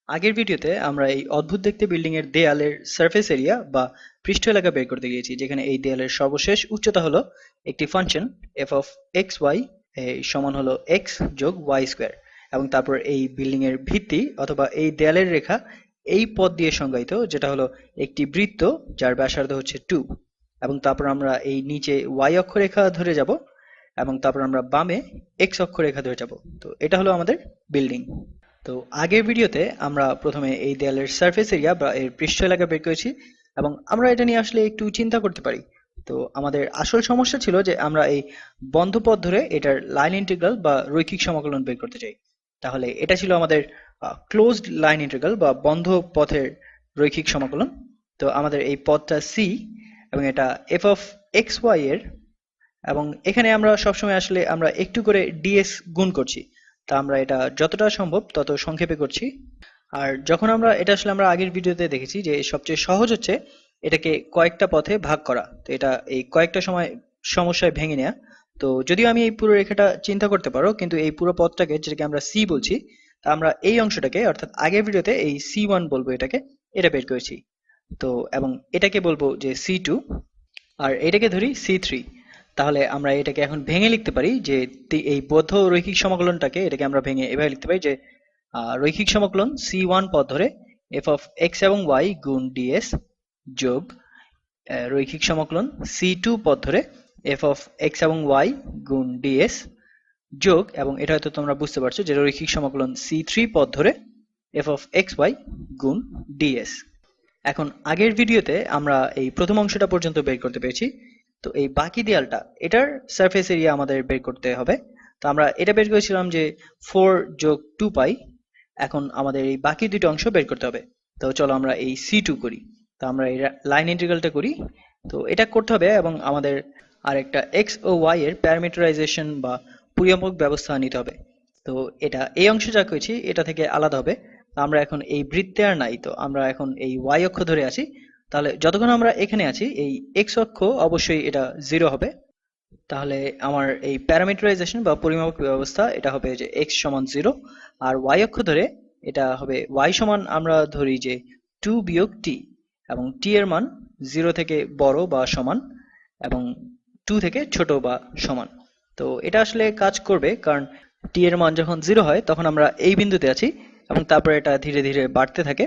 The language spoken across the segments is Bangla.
আগের ভিডিওতে আমরা এই অদ্ভুত দেখতে বিল্ডিং এর দেয়ালের সারফেস এরিয়া বা পৃষ্ঠ এলাকা বের করতে গিয়েছি, যেখানে এই দেয়ালের সর্বশেষ উচ্চতা হলো একটি function f of x y সমান হলো এক্স যোগ ওয়াই স্কোয়ার, এবং তারপর এই বিল্ডিং এর ভিত্তি অথবা এই দেয়ালের রেখা এই পদ দিয়ে সংজ্ঞায়িত, যেটা হলো একটি বৃত্ত যার ব্যাসার্ধ হচ্ছে 2। এবং তারপর আমরা এই নিচে ওয়াই অক্ষরেখা ধরে যাব, এবং তারপর আমরা বামে এক্স অক্ষরেখা ধরে যাব। তো এটা হলো আমাদের বিল্ডিং। তো আগের ভিডিওতে আমরা প্রথমে এই দেয়ালের সারফেস এরিয়া বা এর পৃষ্ঠ এলাকা বের করেছি, এবং আমরা এটা নিয়ে আসলে একটু চিন্তা করতে পারি। তো আমাদের আসল সমস্যা ছিল যে আমরা এই বন্ধ পথ ধরে এটার লাইন ইন্টিগ্রাল বা রৈখিক সমাকলন বের করতে চাই। তাহলে এটা ছিল আমাদের ক্লোজড লাইন ইন্টিগ্রাল বা বন্ধ পথের রৈখিক সমাকলন। তো আমাদের এই পথটা সি, এবং এটা এফ অফ এক্স ওয়াই এর, এবং এখানে আমরা সবসময় আসলে আমরা একটু করে ডিএস গুণ করছি। তা আমরা এটা যতটা সম্ভব তত সংক্ষেপে করছি। আর যখন আমরা এটা আসলে আমরা আগের ভিডিওতে দেখেছি যে সবচেয়ে সহজ হচ্ছে এটাকে কয়েকটা পথে ভাগ করা। তো এটা এই কয়েকটা সমস্যায় ভেঙে নেওয়া। তো যদিও আমি এই পুরো রেখাটা চিন্তা করতে পারো, কিন্তু এই পুরো পথটাকে, যেটাকে আমরা সি বলছি, তা আমরা এই অংশটাকে অর্থাৎ আগের ভিডিওতে এই সি 1 বলবো এটাকে, এটা বের করেছি। তো এবং এটাকে বলবো যে সি 2, আর এটাকে ধরি সি 3। তাহলে আমরা এটাকে এখন ভেঙে লিখতে পারি যে এই বদ্ধ রৈখিক সমাকলনটাকে এটাকে আমরা ভেঙে এভাবে লিখতে পারি যে রৈখিক সমাকলন সি 1 পথ ধরে এফ অফ এক্স এবং ওয়াই গুণ ডিএস যোগ রৈখিক সমাকলন সি 2 পথ ধরে এফ অফ এক্স এবং ওয়াই গুণ ডিএস যোগ, এবং এটা হয়তো তোমরা বুঝতে পারছো যে রৈখিক সমাকলন সি 3 পথ ধরে এফ অফ এক্স ওয়াই গুণ ডিএস। এখন আগের ভিডিওতে আমরা এই প্রথম অংশটা পর্যন্ত বের করতে পেরেছি। তো এই বাকি দেয়ালটা, এটার সারফেস এরিয়া আমাদের বের করতে হবে। তো আমরা এটা বের করেছিলাম যে 4 যোগ 2 পাই। এখন আমাদের এই বাকি দুটো অংশ বের করতে হবে। তো চলো আমরা এই সি 2 করি। তো আমরা এই লাইন ইন্টিগ্রালটা করি। তো এটা করতে হবে, এবং আমাদের আরেকটা এক্স ও ওয়াই এর প্যারামিটারাইজেশন বা পরিমাপক ব্যবস্থা নিতে হবে। তো এটা এই অংশ যা করেছি এটা থেকে আলাদা হবে। আমরা এখন এই বৃত্তে আর নাই, তো আমরা এখন এই ওয়াই অক্ষ ধরে আছি। তাহলে যতক্ষণ আমরা এখানে আছি এই এক্স অক্ষ অবশ্যই এটা 0 হবে। তাহলে আমার এই প্যারামিটারাইজেশন বা পরিমাপক ব্যবস্থা এটা হবে যে এক্স সমান 0, আর ওয়াই অক্ষ ধরে এটা হবে ওয়াই সমান, আমরা ধরি যে 2 বিয়োগ টি, এবং টি এর মান 0 থেকে বড় বা সমান, এবং 2 থেকে ছোট বা সমান। তো এটা আসলে কাজ করবে, কারণ টি এর মান যখন 0 হয় তখন আমরা এই বিন্দুতে আছি, এবং তারপর এটা ধীরে ধীরে বাড়তে থাকে।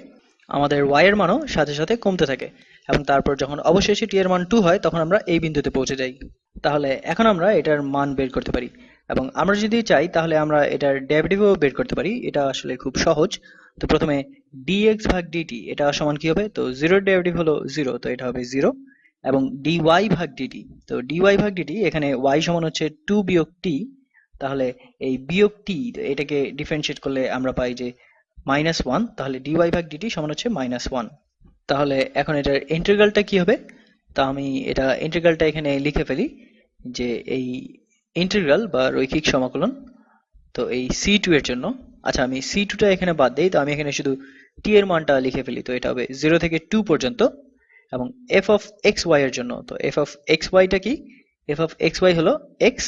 আমাদের y এর মানও সাথে সাথে কমতে থাকে, এবং তারপর যখন অবশেষে t এর মান 2 হয় তখন আমরা এই বিন্দুতে পৌঁছে যাই। তাহলে এখন আমরা এটার মান বের করতে পারি, এবং আমরা যদি চাই তাহলে আমরা এটার ডেরিভেটিভও বের করতে পারি। এটা আসলে খুব সহজ। তো প্রথমে dx ভাগ dt এটা সমান কি হবে, তো 0 এর ডেরিভেটিভ হলো 0, তো এটা হবে 0। এবং dy ভাগ dt, তো dy ভাগ dt এখানে y সমান হচ্ছে 2 বিয়োগ t। তাহলে এই বিয়োগ t, এটাকে ডিফারেন্সিয়েট করলে আমরা পাই যে -1, তাহলে dy ভাগ dt সমান হচ্ছে -1। তাহলে এখন এটার ইন্টিগ্রালটা কি হবে, তা আমি এটা ইন্টিগ্রালটা এখানে লিখে ফেলি যে এই ইন্টিগ্রাল বা রৈখিক সমাকলন, তো এই সি 2 এর জন্য, আচ্ছা আমি সি 2টা এখানে বাদ দেই, তো আমি এখানে শুধু টি এর মানটা লিখে ফেলি। তো এটা হবে 0 থেকে 2 পর্যন্ত। এবং এফ অফ এক্স ওয়াই এর জন্য, তো এফ অফ এক্স ওয়াইটা কি, এফ অফ এক্স ওয়াই হলো এক্স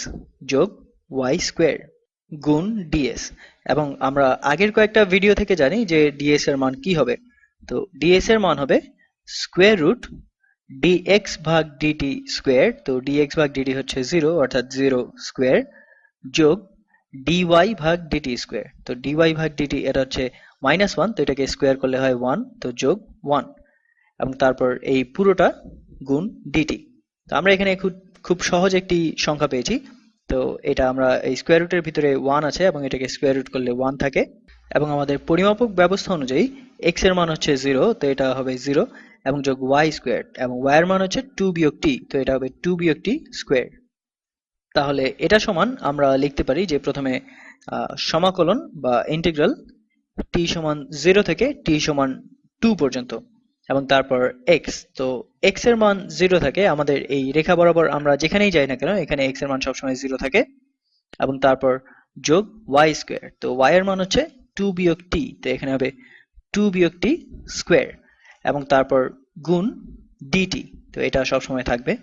যোগ ওয়াই স্কোয়ার গুণ ডিএস। এবং আমরা আগের কয়েকটা ভিডিও থেকে জানি যে ডিএস এর মান কি হবে। তো ডিএস এর মান হবে স্কোয়ার রুট dx ভাগ dt স্কোয়ার, তো dx ভাগ dt হচ্ছে 0 অর্থাৎ 0 স্কোয়ার, যোগ dy ভাগ dt স্কোয়ার, তো dy ভাগ dt এটা হচ্ছে -1, তো এটাকে স্কোয়ার করলে হয় 1, তো যোগ 1, এবং তারপর এই পুরোটা গুণ dt। তো আমরা এখানে খুব খুব সহজ একটি সংখ্যা পেয়েছি। তো এটা আমরা এই স্কোয়ার রুটের ভিতরে 1 আছে, এবং এটাকে স্কোয়ার রুট করলে 1 থাকে। এবং আমাদের পরিমাপক ব্যবস্থা অনুযায়ী x এর মান হচ্ছে 0, তো এটা হবে 0, এবং যোগ y স্কোয়ার, এবং y এর মান হচ্ছে 2 বিয়োগ t, তো এটা হবে 2 বিয়োগ t স্কোয়ার। তাহলে এটা সমান আমরা লিখতে পারি যে প্রথমে সমাকলন বা ইন্টিগ্রাল t সমান 0 থেকে t সমান 2 পর্যন্ত, এবং তারপর x। তো x এর মান 0 থাকে, আমাদের এই রেখা বরাবর আমরা যেখানেই যাই না কেন এখানে x এর মান সবসময় 0 থাকে। এবং তারপর যোগ y স্কোয়ার, তো y এর মান হচ্ছে 2 বিয়োগ t, তো এখানে হবে 2 বিয়োগ t স্কোয়ার, এবং তারপর গুণ dt, তো এটা সবসময় থাকবে।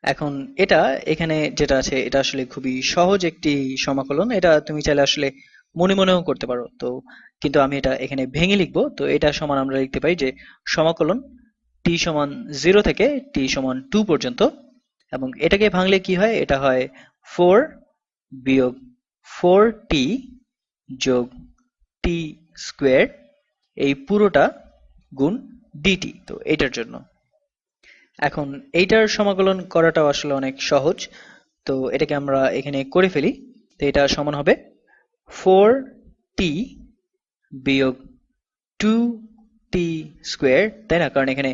এখন এটা এখানে যেটা আছে এটা আসলে খুবই সহজ একটি সমাকলন। এটা তুমি চাইলে আসলে মনে মনেও করতে পারো। তো কিন্তু আমি এটা এখানে ভেঙে লিখবো। তো এটা সমান আমরা লিখতে পারি যে সমাকলন t সমান 0 থেকে t সমান 2 পর্যন্ত, এবং এটাকে ভাঙলে কি হয়, এটা হয় 4 বিয়োগ 4t যোগ t স্কোয়ার এই পুরোটা গুণ dt। তো এটার জন্য এখন এইটার সমাকলন করাটাও আসলে অনেক সহজ। তো এটাকে আমরা এখানে করে ফেলি। তো এটা সমান হবে 4t বিয়োগ 2t স্কোয়ার, তাই না? কারণ এখানে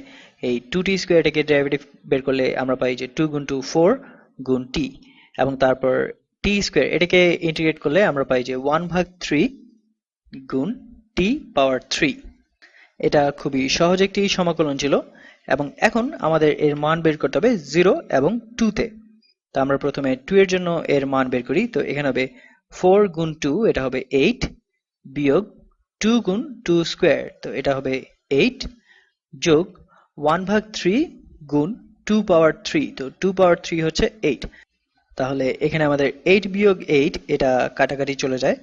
এই 2t স্কোয়ারটাকে ডেরিভেটিভ বের করলে আমরা পাই যে 2 গুণ 2 4 গুণ t, এবং তারপর t স্কোয়ার এটাকে ইন্টিগ্রেট করলে আমরা পাই যে 1/3 গুণ t পাওয়ার 3। এটা খুবই সহজ একটি সমাকলন ছিল, এবং এখন আমাদের এর মান বের করতে হবে 0 এবং 2 তে। তো আমরা প্রথমে 2 এর জন্য এর মান বের করি। তো এখানে হবে 4 গুণ 2, এটা হবে 8, বিয়োগ 2 গুণ 2 স্কোয়ার, তো এটা হবে 8, যোগ 1/3 গুণ 2 পাওয়ার 3, তো 2 পাওয়ার 3 হচ্ছে 8। তাহলে এখানে আমাদের 8 বিয়োগ 8 এটা কাটাকাটি চলে যায়,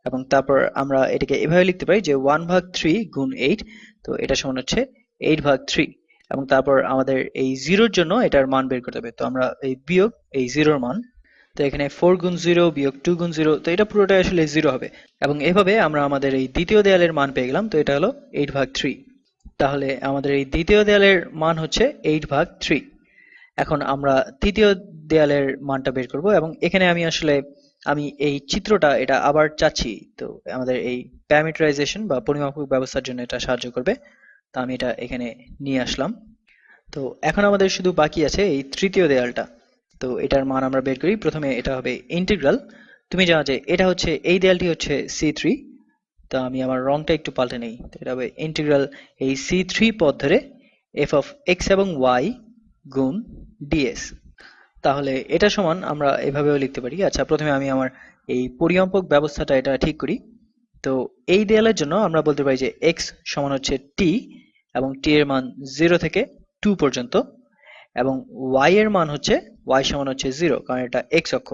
এবং তারপর আমরা এটাকে এভাবে লিখতে পারি যে 1/3 গুণ 8, তো এটা সমান হচ্ছে 8/3। এবং তারপর আমাদের এই জিরোর জন্য এটার মান বের করতে হবে। তো আমরা এই বিয়োগ এই জিরোর মান, তো এখানে 4 গুণ 0 বিয়োগ 2 গুণ 0, তো এটা পুরোটাই আসলে 0 হবে। এবং এভাবে আমরা আমাদের এই দ্বিতীয় দেয়ালের মান পেয়ে গেলাম। তো এটা হলো 8/3। তাহলে আমাদের এই দ্বিতীয় দেয়ালের মান হচ্ছে 8/3। এখন আমরা তৃতীয় দেয়ালের মানটা বের করব, এবং এখানে আমি এই চিত্রটা এটা আবার চাচ্ছি। তো আমাদের এই প্যারামিটারাইজেশন বা পরিমাপক ব্যবস্থার জন্য এটা সাহায্য করবে। তো আমি এটা এখানে নিয়ে আসলাম। তো এখন আমাদের শুধু বাকি আছে এই তৃতীয় দেয়ালটা। তো এটার মান আমরা বের করি। প্রথমে এটা হবে ইন্টিগ্রাল। তুমি জানো যে এটা হচ্ছে, এই দেয়ালটি হচ্ছে C3। তো আমি আমার রংটা একটু পাল্টে নেই। তো এটা হবে ইন্টিগ্রাল এই C3 পথ ধরে f of x এবং y গুণ ds। তাহলে এটা সমান আমরা এভাবেও লিখতে পারি। আচ্ছা, প্রথমে আমি আমার এই পরিমাপক ব্যবস্থাটা এটা ঠিক করি। তো এই দেয়ালের জন্য আমরা বলতে পারি যে x সমান হচ্ছে t, এবং t এর মান 0 থেকে 2 পর্যন্ত, এবং y এর মান হচ্ছে y সমান হচ্ছে 0, কারণ এটা x অক্ষ।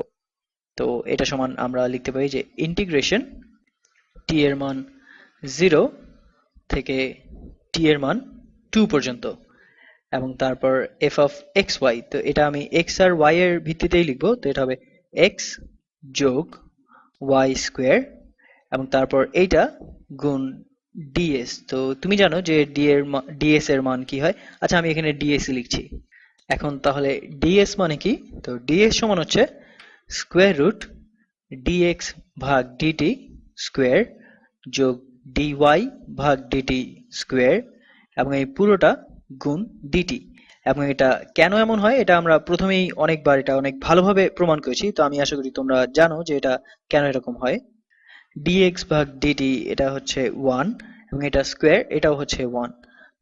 তো এটা সমান আমরা লিখতে পারি যে ইন্টিগ্রেশন t এর মান 0 থেকে t এর মান 2 পর্যন্ত, এবং তারপর f of x y, তো এটা আমি x আর y এর ভিত্তিতেই লিখবো। তো এটা হবে x যোগ y স্কোয়ার, এবং তারপর এইটা গুণ ds। তো তুমি জানো যে ds এর মান কি হয়। আচ্ছা, আমি এখানে ds লিখছি। এখন তাহলে ds মানে কি? তো ds সমান হচ্ছে স্কোয়ার রুট dx ভাগ dt স্কোয়ার যোগ dy ভাগ dt স্কোয়ার, এবং এই পুরোটা গুণ dt। এবং এটা কেন এমন হয় এটা আমরা প্রথমেই অনেকবার এটা অনেক ভালোভাবে প্রমাণ করেছি। তো আমি আশা করি তোমরা জানো যে এটা কেন এরকম হয়। dx ভাগ dt এটা হচ্ছে 1, এবং এটা স্কোয়ার এটাও হচ্ছে 1,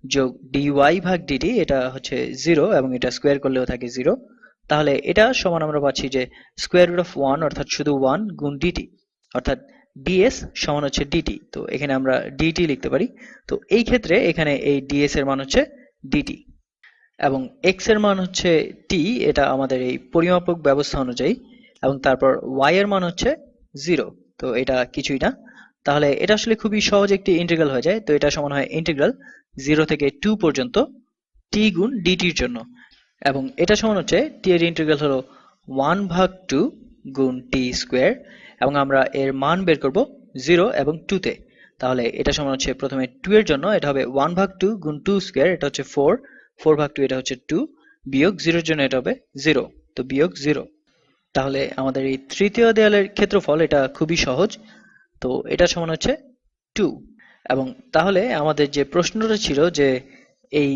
যোগ dy ভাগ dt এটা হচ্ছে 0, এবং এটা স্কোয়ার করলেও থাকে 0। তাহলে এটা সমান আমরা পাচ্ছি যে স্কোয়ার রুট অফ 1 অর্থাৎ শুধু 1 গুণ dt, অর্থাৎ ds সমান হচ্ছে dt। তো এখানে আমরা dt লিখতে পারি। তো এই ক্ষেত্রে এখানে এই ds এর মান হচ্ছে dt, এবং x এর মান হচ্ছে t, এটা আমাদের এই পরিমাপক ব্যবস্থা অনুযায়ী, এবং তারপর y এর মান হচ্ছে 0। তো এটা কিছুই না। তাহলে এটা আসলে খুবই সহজ একটি ইন্টিগ্রাল হয়ে যায়। তো এটা সমান হয় ইন্টিগ্রাল 0 থেকে 2 পর্যন্ত t গুণ dt এর জন্য, এবং এটা সমান হচ্ছে t এর ইন্টিগ্রাল হলো 1/2 গুণ t স্কোয়ার, এবং আমরা এর মান বের করব 0 এবং 2 তে। তাহলে এটা সমান হচ্ছে প্রথমে 2 এর জন্য এটা হবে 1/2 গুণ 2 স্কোয়ার, এটা হচ্ছে 4, 4/2 এটা হচ্ছে 2, বিয়োগ 0 এর জন্য এটা হবে 0, তো বিয়োগ 0। তাহলে আমাদের এই তৃতীয় দেয়ালের ক্ষেত্রফল এটা খুবই সহজ। তো এটা সমান হচ্ছে 2। এবং তাহলে আমাদের যে প্রশ্নটা ছিল যে এই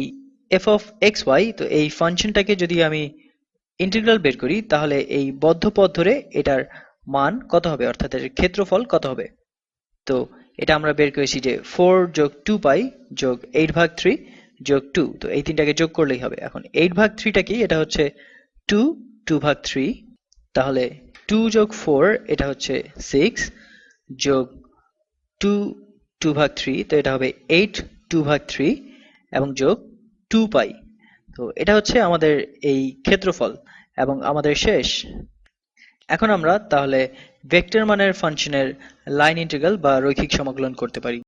f of x y, তো এই ফাংশনটাকে যদি আমি ইন্টিগ্রাল বের করি তাহলে এই বদ্ধ পথ ধরে এটার মান কত হবে, অর্থাৎ এর ক্ষেত্রফল কত হবে। তো এটা আমরা বের করেছি যে 4 যোগ 2 পাই যোগ 8/3 যোগ 2, তো এই তিনটাকে যোগ করলেই হবে। এখন 8/3টা কি? এটা হচ্ছে 2 2/3। তাহলে 2 যোগ 4 এটা হচ্ছে 6, যোগ 2 2/3, তো এটা হবে 8 2/3, এবং যোগ 2 পাই। তো এটা হচ্ছে আমাদের এই ক্ষেত্রফল এবং আমাদের শেষ। এখন আমরা তাহলে ভেক্টর মানের ফাংশনের লাইন ইন্টিগ্রাল বা রৈখিক সমাকলন করতে পারি।